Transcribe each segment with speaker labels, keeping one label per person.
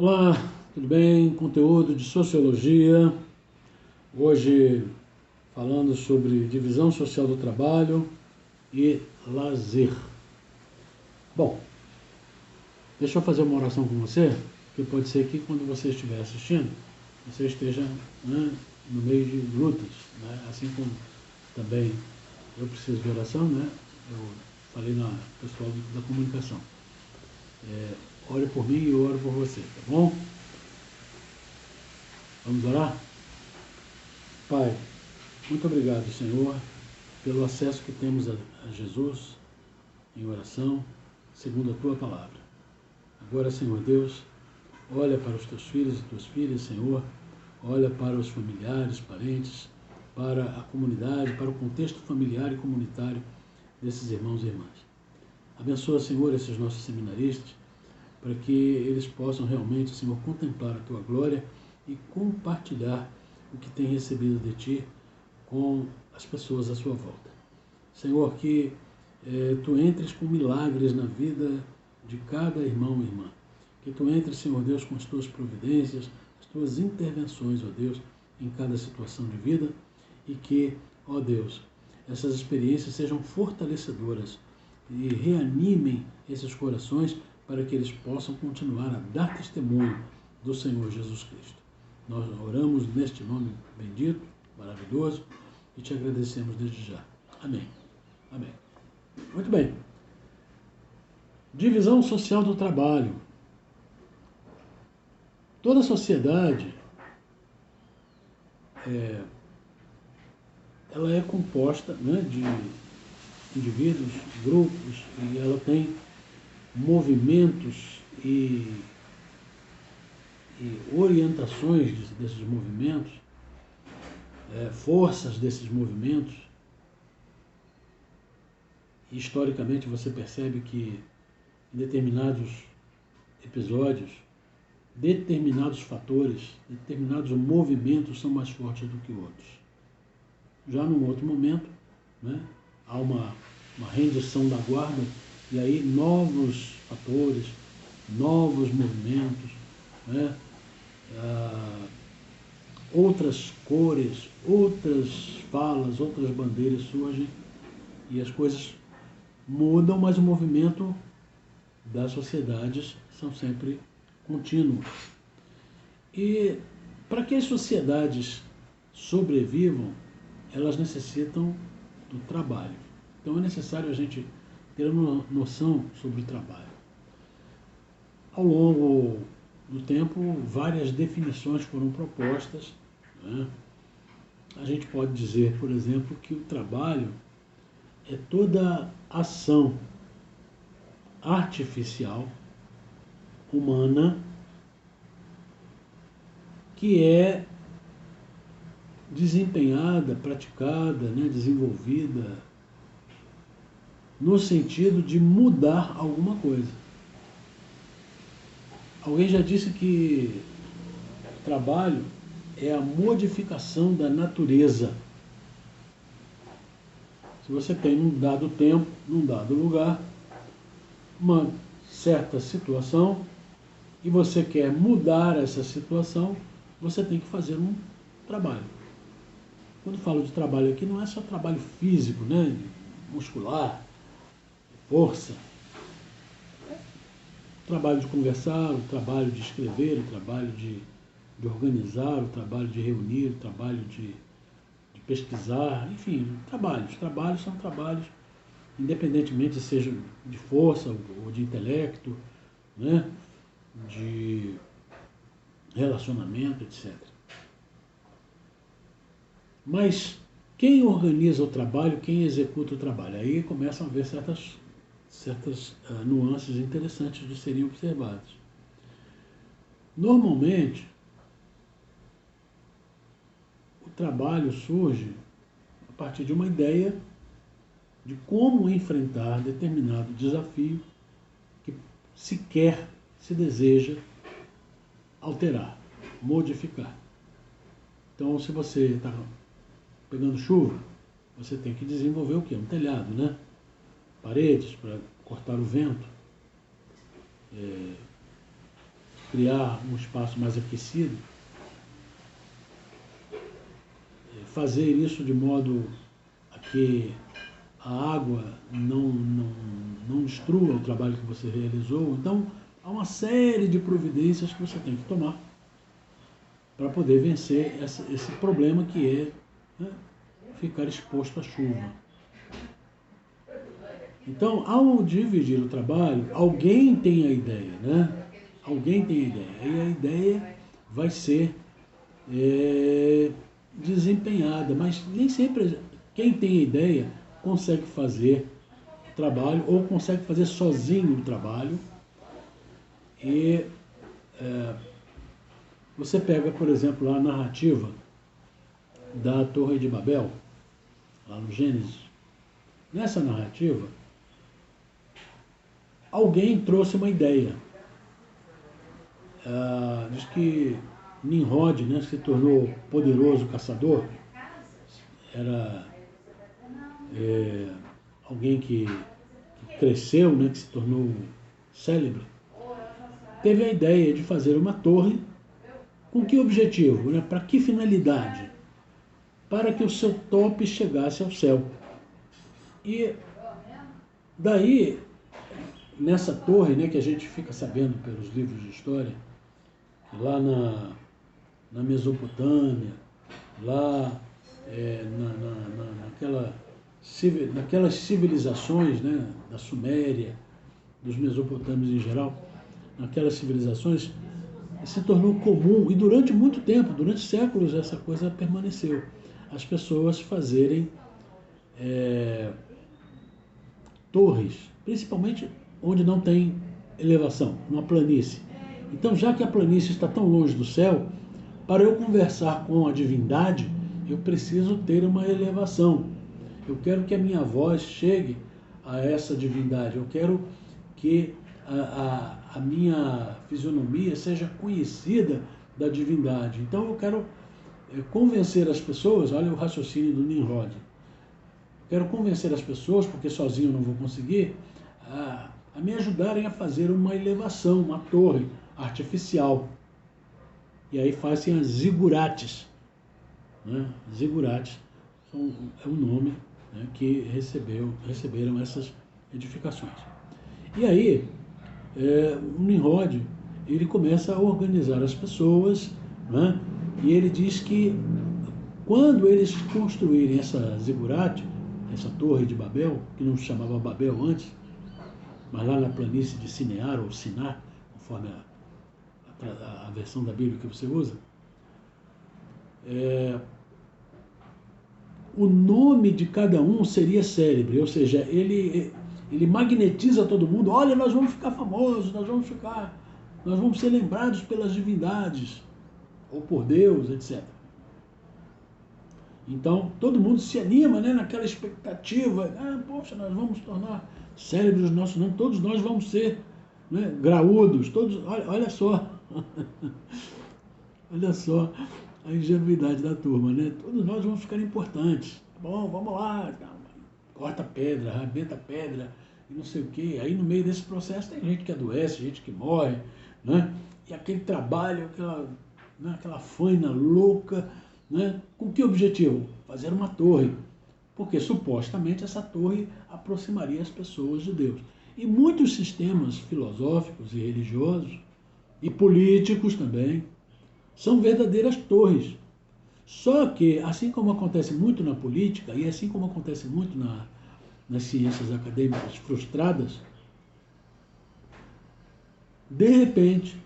Speaker 1: Olá, tudo bem? Conteúdo de Sociologia. Hoje falando sobre divisão social do trabalho e lazer. Bom, deixa eu fazer uma oração com você, porque pode ser que quando você estiver assistindo, você esteja, no meio de lutas, assim como também eu preciso de oração, eu falei na pessoal da comunicação. Ore por mim e eu oro por você, tá bom? Vamos orar? Pai, muito obrigado, Senhor, pelo acesso que temos a Jesus em oração, segundo a Tua palavra. Agora, Senhor Deus, olha para os Teus filhos e Tuas filhas, Senhor, olha para os familiares, parentes, para a comunidade, para o contexto familiar e comunitário desses irmãos e irmãs. Abençoa, Senhor, esses nossos seminaristas, para que eles possam realmente, Senhor, contemplar a Tua glória e compartilhar o que têm recebido de Ti com as pessoas à sua volta. Senhor, que Tu entres com milagres na vida de cada irmão e irmã. Que Tu entres, Senhor Deus, com as Tuas providências, as Tuas intervenções, ó Deus, em cada situação de vida e que, ó Deus, essas experiências sejam fortalecedoras e reanimem esses corações para que eles possam continuar a dar testemunho do Senhor Jesus Cristo. Nós oramos neste nome bendito, maravilhoso, e te agradecemos desde já. Amém. Amém. Muito bem. Divisão social do trabalho. Toda sociedade ela é composta de indivíduos, grupos, e ela tem movimentos e orientações desses movimentos, forças desses movimentos. E, historicamente, você percebe que em determinados episódios, determinados fatores, determinados movimentos são mais fortes do que outros. Já num outro momento, há uma rendição da guarda e aí novos fatores, novos movimentos, outras cores, outras falas, outras bandeiras surgem e as coisas mudam, mas o movimento das sociedades são sempre contínuos. E para que as sociedades sobrevivam, elas necessitam do trabalho. Então é necessário a gente ter uma noção sobre o trabalho. Ao longo do tempo, várias definições foram propostas. A gente pode dizer, por exemplo, que o trabalho é toda ação artificial, humana, que é desempenhada, praticada, desenvolvida no sentido de mudar alguma coisa. Alguém já disse que o trabalho é a modificação da natureza. Se você tem num dado tempo, num dado lugar, uma certa situação, e você quer mudar essa situação, você tem que fazer um trabalho. Quando falo de trabalho aqui, não é só trabalho físico, muscular, força. O trabalho de conversar, o trabalho de escrever, o trabalho de organizar, o trabalho de reunir, o trabalho de pesquisar, enfim, trabalhos. Trabalhos são trabalhos, independentemente seja de força ou de intelecto, de relacionamento, etc. Mas quem organiza o trabalho, quem executa o trabalho? Aí começam a haver certas nuances interessantes de serem observadas. Normalmente, o trabalho surge a partir de uma ideia de como enfrentar determinado desafio que se quer, se deseja alterar, modificar. Então, se você está pegando chuva, você tem que desenvolver o quê? Um telhado, Paredes para cortar o vento, criar um espaço mais aquecido, fazer isso de modo a que a água não destrua o trabalho que você realizou. Então, há uma série de providências que você tem que tomar para poder vencer esse problema que é, né, ficar exposto à chuva. Então, ao dividir o trabalho, alguém tem a ideia, né? Alguém tem a ideia. E a ideia vai ser desempenhada, mas nem sempre quem tem a ideia consegue fazer o trabalho ou consegue fazer sozinho o trabalho. E você pega, por exemplo, lá a narrativa da Torre de Babel, lá no Gênesis. Nessa narrativa, alguém trouxe uma ideia. Diz que Nimrod, né, se tornou poderoso caçador, era alguém que cresceu, né, que se tornou célebre, teve a ideia de fazer uma torre. Com que objetivo? Né? Para que finalidade? Para que o seu tope chegasse ao céu. E daí, nessa torre, né, que a gente fica sabendo pelos livros de história, que lá na Mesopotâmia, lá naquelas civilizações, né, da Suméria, dos mesopotâmios em geral, naquelas civilizações, se tornou comum, e durante muito tempo, durante séculos, essa coisa permaneceu. As pessoas fazerem torres, principalmente onde não tem elevação, numa planície. Então, já que a planície está tão longe do céu, para eu conversar com a divindade, eu preciso ter uma elevação. Eu quero que a minha voz chegue a essa divindade. Eu quero que a minha fisionomia seja conhecida da divindade. Então eu quero convencer as pessoas, olha o raciocínio do Nimrod. Quero convencer as pessoas, porque sozinho eu não vou conseguir, a me ajudarem a fazer uma elevação, uma torre artificial. E aí fazem as zigurates. Né? Zigurates é o nome, né, que receberam essas edificações. E aí, o Nimrod, ele começa a organizar as pessoas, né, e ele diz que quando eles construírem essa zigurate, essa torre de Babel, que não se chamava Babel antes, mas lá na planície de Sinear ou Sinar, conforme a versão da Bíblia que você usa, o nome de cada um seria célebre, ou seja, ele magnetiza todo mundo. Olha, nós vamos ficar famosos, nós vamos ser lembrados pelas divindades, ou por Deus, etc. Então, todo mundo se anima, né, naquela expectativa. Poxa, nós vamos tornar célebres os nossos nomes, todos nós vamos ser, né, graúdos, todos, olha só. Olha só a ingenuidade da turma, né? Todos nós vamos ficar importantes. Bom, vamos lá, corta pedra, arrebenta pedra, e não sei o quê. Aí no meio desse processo tem gente que adoece, gente que morre, né? E aquele trabalho, aquela faina louca, né? Com que objetivo? Fazer uma torre. Porque supostamente essa torre aproximaria as pessoas de Deus. E muitos sistemas filosóficos e religiosos, e políticos também, são verdadeiras torres. Só que, assim como acontece muito na política, e assim como acontece muito nas ciências acadêmicas frustradas, de repente,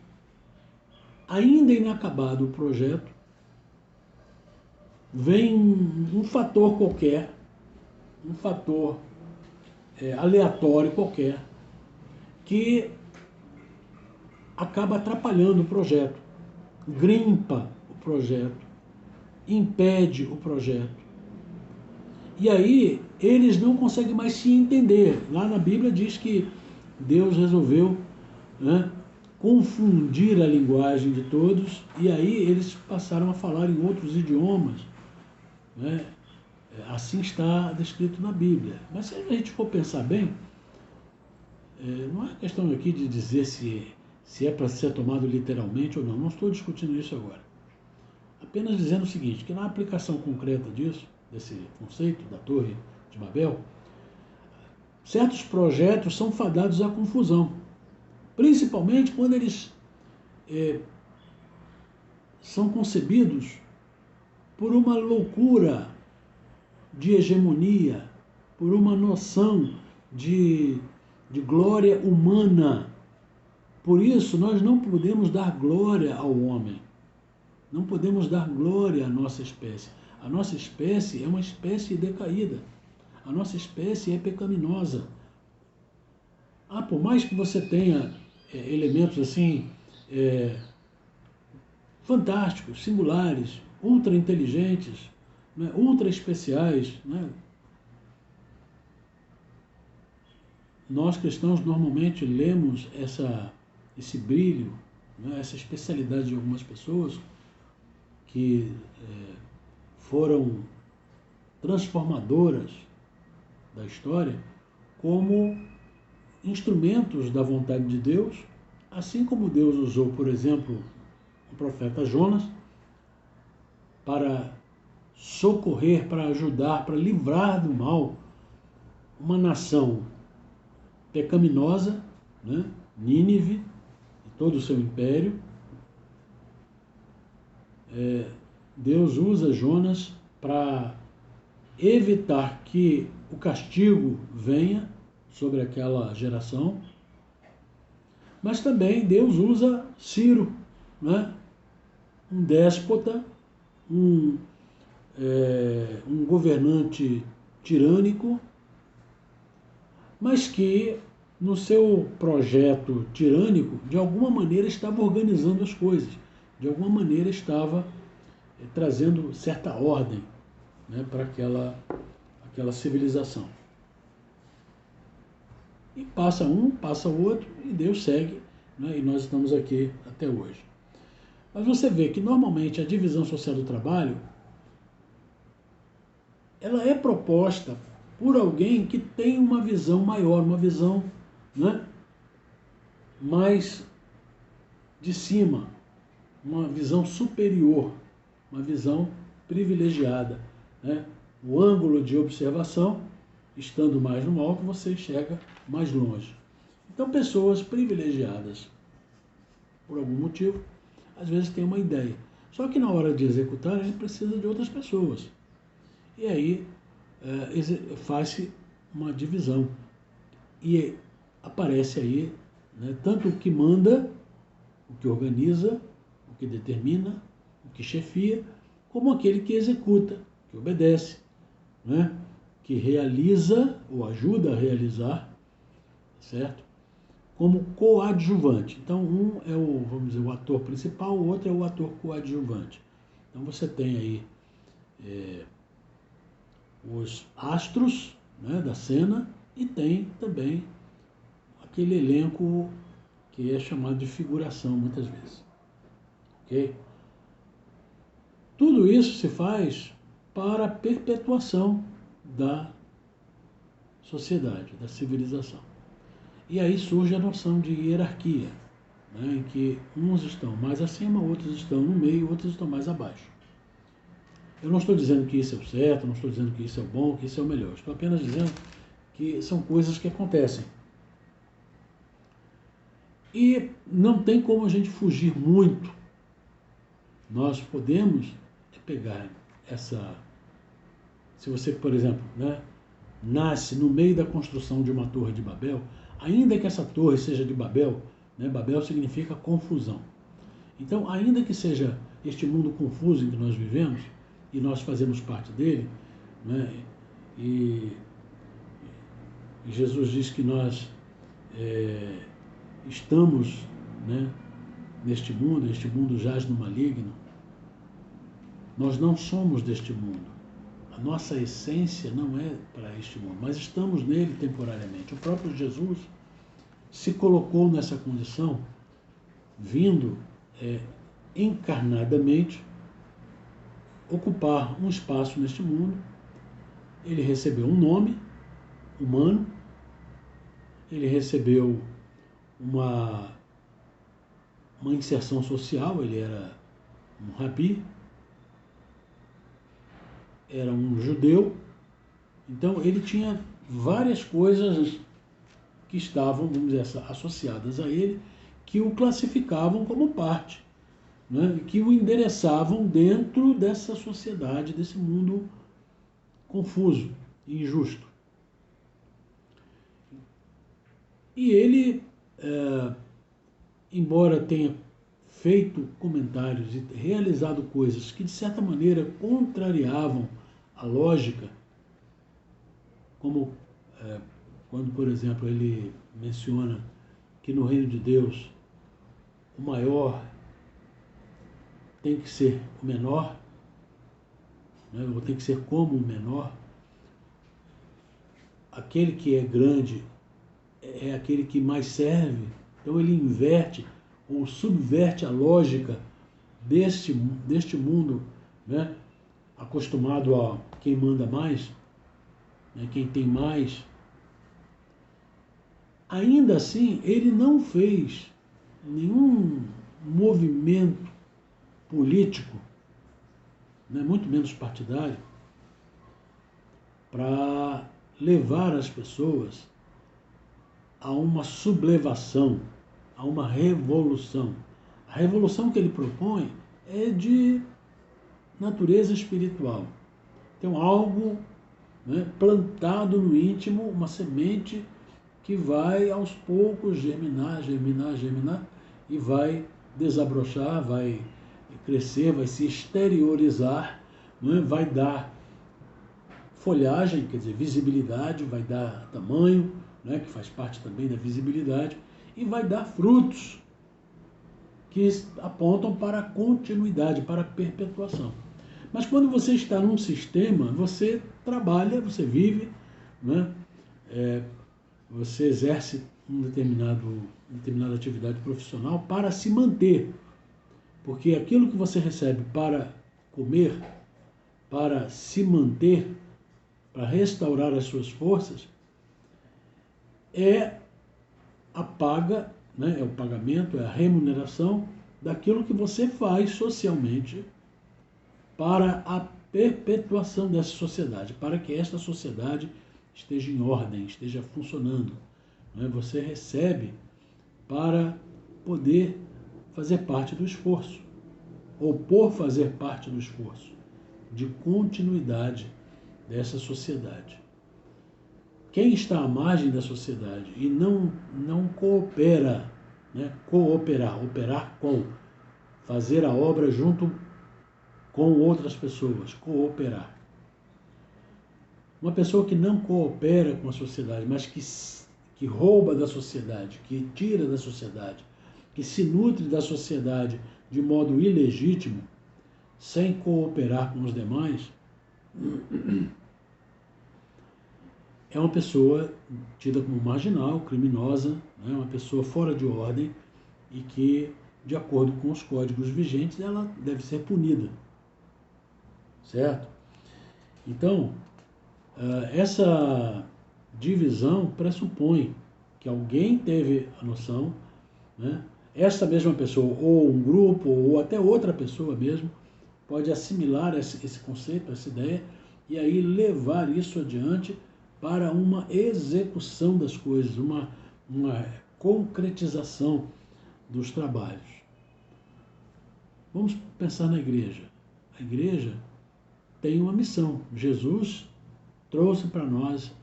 Speaker 1: ainda inacabado o projeto, vem um fator qualquer, um fator aleatório qualquer, que acaba atrapalhando o projeto, grimpa o projeto, impede o projeto. E aí eles não conseguem mais se entender. Lá na Bíblia diz que Deus resolveu, né, confundir a linguagem de todos, e aí eles passaram a falar em outros idiomas, né? Assim está descrito na Bíblia. Mas se a gente for pensar bem, não é questão aqui de dizer se se é para ser tomado literalmente ou não. Não estou discutindo isso agora. Apenas dizendo o seguinte, que na aplicação concreta disso, desse conceito da Torre de Babel, certos projetos são fadados à confusão, principalmente quando eles são concebidos por uma loucura de hegemonia, por uma noção de glória humana. Por isso, nós não podemos dar glória ao homem. Não podemos dar glória à nossa espécie. A nossa espécie é uma espécie decaída. A nossa espécie é pecaminosa. Por mais que você tenha elementos assim, fantásticos, singulares, ultra inteligentes, né, ultra especiais, né? Nós cristãos normalmente lemos esse brilho, né, essa especialidade de algumas pessoas que foram transformadoras da história como instrumentos da vontade de Deus, assim como Deus usou, por exemplo, o profeta Jonas para socorrer, para ajudar, para livrar do mal uma nação pecaminosa, né? Nínive e todo o seu império. Deus usa Jonas para evitar que o castigo venha sobre aquela geração, mas também Deus usa Ciro, né? Um déspota, um governante tirânico, mas que no seu projeto tirânico, de alguma maneira estava organizando as coisas, de alguma maneira estava trazendo certa ordem, né, para aquela civilização. E passa um, passa o outro, e Deus segue, né, e nós estamos aqui até hoje. Mas você vê que normalmente a divisão social do trabalho, ela é proposta por alguém que tem uma visão maior, uma visão, né, mais de cima, uma visão superior, uma visão privilegiada, né? O ângulo de observação, estando mais no alto, você enxerga mais longe. Então, pessoas privilegiadas, por algum motivo, às vezes têm uma ideia. Só que na hora de executar, ele precisa de outras pessoas. E aí faz-se uma divisão. E aparece aí, né, tanto o que manda, o que organiza, o que determina, o que chefia, como aquele que executa, que obedece, né, que realiza ou ajuda a realizar, certo? Como coadjuvante. Então, um é vamos dizer, o ator principal, o outro é o ator coadjuvante. Então, você tem aí os astros, né, da cena, e tem também aquele elenco que é chamado de figuração, muitas vezes. Ok? Tudo isso se faz para a perpetuação da sociedade, da civilização. E aí surge a noção de hierarquia, né, em que uns estão mais acima, outros estão no meio, outros estão mais abaixo. Eu não estou dizendo que isso é o certo, não estou dizendo que isso é o bom, que isso é o melhor. Estou apenas dizendo que são coisas que acontecem. E não tem como a gente fugir muito. Nós podemos pegar essa... Se você, por exemplo, né, nasce no meio da construção de uma torre de Babel, ainda que essa torre seja de Babel, né, Babel significa confusão. Então, ainda que seja este mundo confuso em que nós vivemos, e nós fazemos parte dele, né, e Jesus diz que nós estamos, né, neste mundo jaz no maligno. Nós não somos deste mundo. A nossa essência não é para este mundo, mas estamos nele temporariamente. O próprio Jesus se colocou nessa condição, vindo encarnadamente ocupar um espaço neste mundo. Ele recebeu um nome humano, ele recebeu uma uma inserção social, ele era um rabi, era um judeu, então ele tinha várias coisas que estavam, vamos dizer, associadas a ele, que o classificavam como parte, né? Que o endereçavam dentro dessa sociedade, desse mundo confuso e injusto. E ele, embora tenha feito comentários e realizado coisas que, de certa maneira, contrariavam a lógica, como quando, por exemplo, ele menciona que no reino de Deus o maior tem que ser o menor, né, ou tem que ser como o menor, aquele que é grande é aquele que mais serve. Então ele inverte ou subverte a lógica deste mundo, né, acostumado a quem manda mais, né, quem tem mais. Ainda assim, ele não fez nenhum movimento político, né, muito menos partidário, para levar as pessoas a uma sublevação, a uma revolução. A revolução que ele propõe é de natureza espiritual. Então, algo, né, plantado no íntimo, uma semente que vai aos poucos germinar, germinar, germinar, e vai desabrochar, vai crescer, vai se exteriorizar, né, vai dar folhagem, quer dizer, visibilidade, vai dar tamanho, né, que faz parte também da visibilidade, e vai dar frutos que apontam para a continuidade, para a perpetuação. Mas quando você está num sistema, você trabalha, você vive, né, você exerce uma determinada atividade profissional para se manter. Porque aquilo que você recebe para comer, para se manter, para restaurar as suas forças, é a paga, né, é o pagamento, é a remuneração daquilo que você faz socialmente para a perpetuação dessa sociedade, para que esta sociedade esteja em ordem, esteja funcionando. Né? Você recebe para poder fazer parte do esforço, ou por fazer parte do esforço, de continuidade dessa sociedade. Quem está à margem da sociedade e não coopera, né? Operar com, fazer a obra junto com outras pessoas, cooperar. Uma pessoa que não coopera com a sociedade, mas que rouba da sociedade, que tira da sociedade, que se nutre da sociedade de modo ilegítimo, sem cooperar com os demais, é uma pessoa tida como marginal, criminosa, né? Uma pessoa fora de ordem e que, de acordo com os códigos vigentes, ela deve ser punida. Certo? Então, essa divisão pressupõe que alguém teve a noção, né? Essa mesma pessoa, ou um grupo, ou até outra pessoa mesmo, pode assimilar esse conceito, essa ideia, e aí levar isso adiante para uma execução das coisas, uma concretização dos trabalhos. Vamos pensar na igreja. A igreja tem uma missão. Jesus trouxe para nós: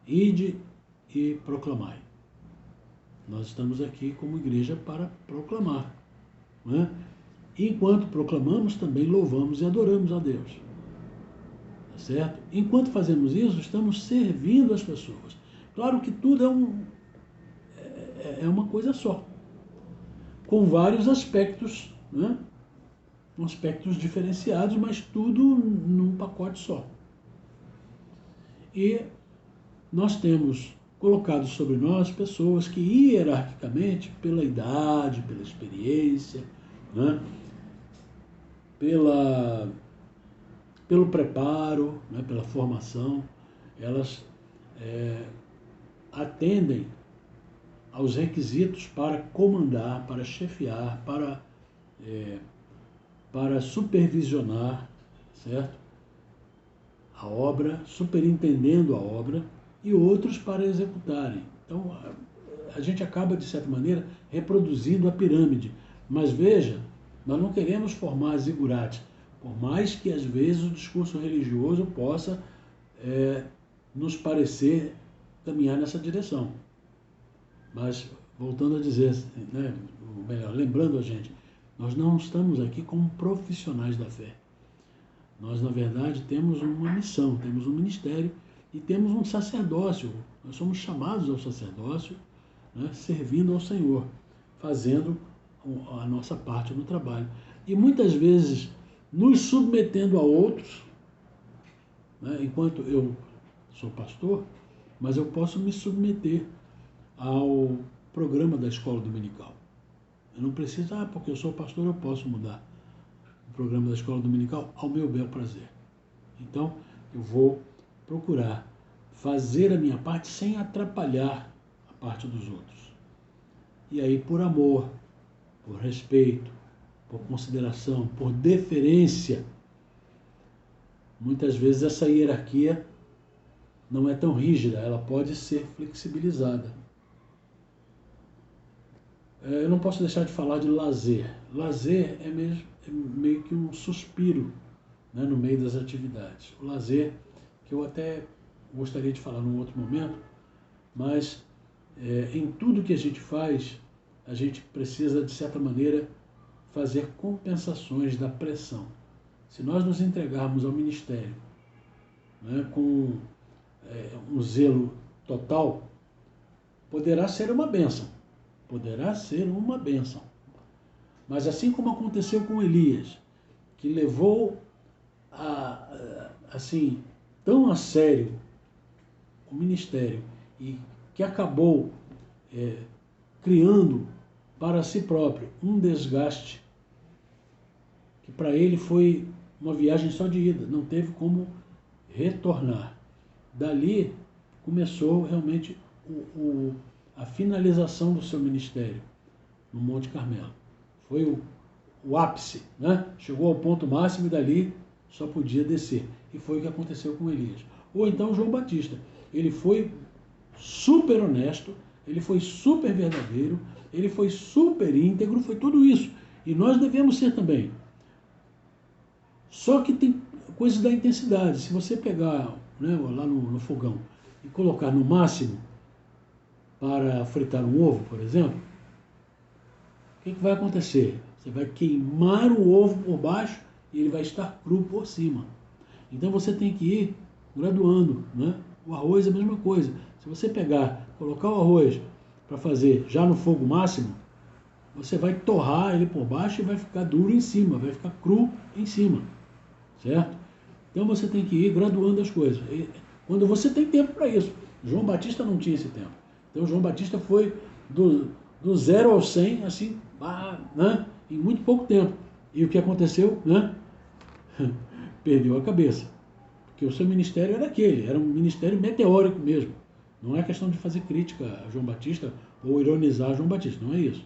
Speaker 1: ide e proclamai. Nós estamos aqui como igreja para proclamar, não é? Enquanto proclamamos, também louvamos e adoramos a Deus. Tá certo? Enquanto fazemos isso, estamos servindo as pessoas. Claro que tudo é uma coisa só, com vários aspectos, né? Aspectos diferenciados, mas tudo num pacote só. E nós temos colocado sobre nós pessoas que, hierarquicamente, pela idade, pela experiência, né, pelo preparo, né, pela formação, elas atendem aos requisitos para comandar, para chefiar, para supervisionar, certo? A obra, superintendendo a obra, e outros para executarem. Então, a gente acaba, de certa maneira, reproduzindo a pirâmide. Mas veja, nós não queremos formar zigurates, por mais que às vezes o discurso religioso possa nos parecer caminhar nessa direção. Mas, voltando a dizer, né, ou melhor, lembrando a gente, nós não estamos aqui como profissionais da fé. Nós, na verdade, temos uma missão, temos um ministério e temos um sacerdócio. Nós somos chamados ao sacerdócio, né, servindo ao Senhor, fazendo a nossa parte no trabalho. E muitas vezes nos submetendo a outros, né, enquanto eu sou pastor, mas eu posso me submeter ao programa da escola dominical. Eu não preciso, porque eu sou pastor, eu posso mudar o programa da escola dominical ao meu bel prazer. Então, eu vou procurar fazer a minha parte sem atrapalhar a parte dos outros. E aí, por amor, por respeito, por consideração, por deferência, muitas vezes essa hierarquia não é tão rígida, ela pode ser flexibilizada. Eu não posso deixar de falar de lazer. Lazer é meio que um suspiro, né, no meio das atividades. O lazer, que eu até gostaria de falar num outro momento, mas em tudo que a gente faz, a gente precisa, de certa maneira, fazer compensações da pressão. Se nós nos entregarmos ao ministério, né, com um zelo total, poderá ser uma bênção. Poderá ser uma bênção. Mas assim como aconteceu com Elias, que levou assim, tão a sério o ministério e que acabou criando para si próprio um desgaste que para ele foi uma viagem só de ida, não teve como retornar. Dali começou realmente a finalização do seu ministério no Monte Carmelo. Foi o ápice, né? Chegou ao ponto máximo e dali só podia descer. E foi o que aconteceu com Elias. Ou então João Batista. Ele foi super honesto, ele foi super verdadeiro, ele foi super íntegro, foi tudo isso. E nós devemos ser também. Só que tem coisas da intensidade. Se você pegar, né, lá no fogão e colocar no máximo para fritar um ovo, por exemplo, o que vai acontecer? Você vai queimar o ovo por baixo e ele vai estar cru por cima. Então você tem que ir graduando, né? O arroz é a mesma coisa. Se você colocar o arroz para fazer já no fogo máximo, você vai torrar ele por baixo e vai ficar duro em cima, vai ficar cru em cima, certo? Então você tem que ir graduando as coisas. E quando você tem tempo para isso. João Batista não tinha esse tempo. Então João Batista foi do 0 ao 100, assim, né, em muito pouco tempo. E o que aconteceu? Né? Perdeu a cabeça. Porque o seu ministério era um ministério meteórico mesmo. Não é questão de fazer crítica a João Batista ou ironizar João Batista, não é isso.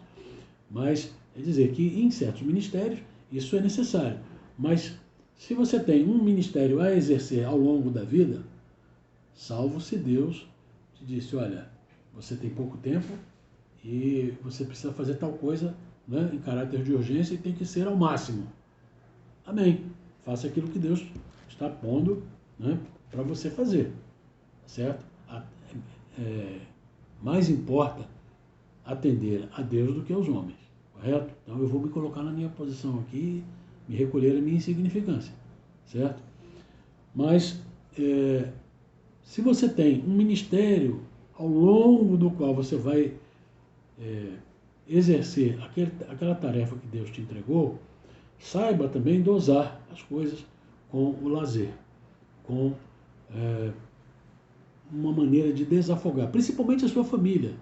Speaker 1: Mas é dizer que em certos ministérios isso é necessário. Mas se você tem um ministério a exercer ao longo da vida, salvo se Deus te disse, olha, você tem pouco tempo e você precisa fazer tal coisa, né, em caráter de urgência e tem que ser ao máximo. Amém. Faça aquilo que Deus está pondo, né, para você fazer. Certo? Mais importa atender a Deus do que aos homens. Correto? Então eu vou me colocar na minha posição aqui, me recolher a minha insignificância. Certo? Mas se você tem um ministério ao longo do qual você vai exercer aquela tarefa que Deus te entregou, saiba também dosar as coisas com o lazer, com uma maneira de desafogar, principalmente a sua família,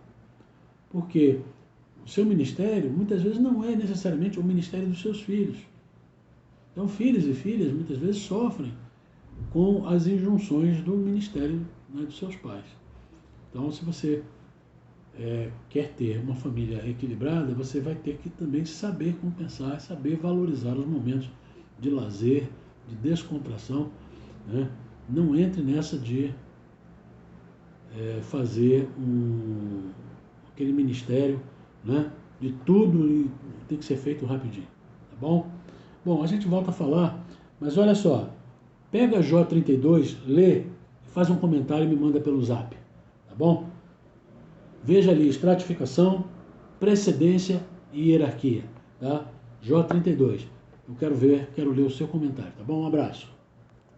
Speaker 1: porque o seu ministério muitas vezes não é necessariamente o ministério dos seus filhos. Então filhos e filhas muitas vezes sofrem com as injunções do ministério, né, dos seus pais. Então se você quer ter uma família equilibrada, você vai ter que também saber compensar, saber valorizar os momentos de lazer, de descontração, né? Não entre nessa de fazer aquele ministério, né? De tudo e tem que ser feito rapidinho, tá bom? Bom, a gente volta a falar, mas olha só, pega Jó 32, lê, faz um comentário e me manda pelo zap, tá bom? Veja ali, estratificação, precedência e hierarquia, tá? Jó 32. Eu quero ler o seu comentário, tá bom? Um abraço.